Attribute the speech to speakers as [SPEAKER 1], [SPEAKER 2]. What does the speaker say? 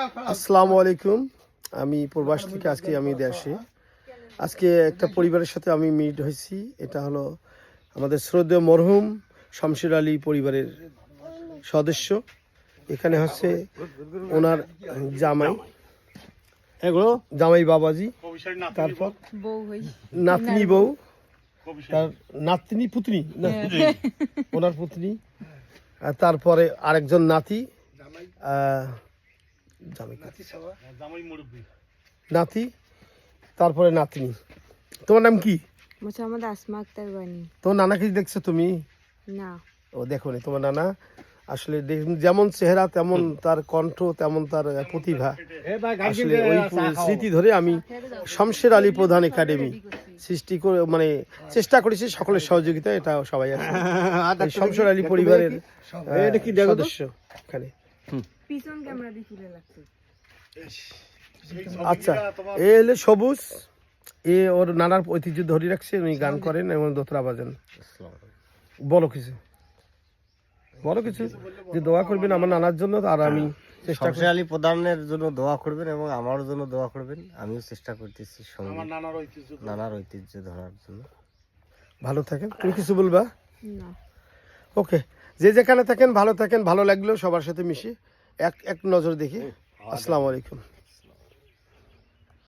[SPEAKER 1] আসসালামু আলাইকুম। আমি প্রবাস থেকে আজকে আমি দেশে আজকে একটা পরিবারের সাথে আমি মিট হয়েছি। এটা হলো আমাদের শ্রদ্ধেয় মরহুম শামসুর আলী পরিবারের সদস্য। এখানে হচ্ছে ওনার জামাই, এগুলো জামাই বাবাজি, তারপর নাতনি বউ, তার নাতনি পুতনি না ওনার পুতনি, আর তারপরে আরেকজন নাতি, নাতি, তারপরে নাতনি। তোমার নাম কি?
[SPEAKER 2] মোহাম্মদ আসমা আক্তার বানি।
[SPEAKER 1] তোমার নানাকে দেখছো তুমি?
[SPEAKER 2] না।
[SPEAKER 1] ও দেখো নি তোমার নানা আসলে যেমন চেহারা তেমন তার কণ্ঠ তেমন তার প্রতিভা। আসলে ওই স্মৃতি ধরে আমি শামসুর আলী প্রধান একাডেমি সৃষ্টি করে মানে চেষ্টা করেছি সকলের সহযোগিতা। এটা সবাই আছে শামসুর আলী পরিবারের সদস্য এখানে।
[SPEAKER 2] পিছন ক্যামেরা দিয়ে তুলে লাগছে।
[SPEAKER 1] আচ্ছা, এ হলে সবুজ, এ ওর নানার ঐতিহ্য ধরে রাখছে, উনি গান করেন এবং দোতরা বাজান। বলো কিছু, বলো কিছু যে দোয়া করবেন আমার নানার জন্য। আর আমি
[SPEAKER 3] শামসুর আলী প্রধানের জন্য দোয়া করবেন এবং আমার জন্য দোয়া করবেন। আমিও চেষ্টা করতেছি নানার ঐতিহ্য ধরার জন্য।
[SPEAKER 1] ভালো থাকেন। তুমি কিছু বলবা?
[SPEAKER 2] না।
[SPEAKER 1] ওকে, যে যেখানে থাকেন ভালো থাকেন। ভালো লাগলো সবার সাথে মিশে এক নজর দেখি। আসসালামু আলাইকুম।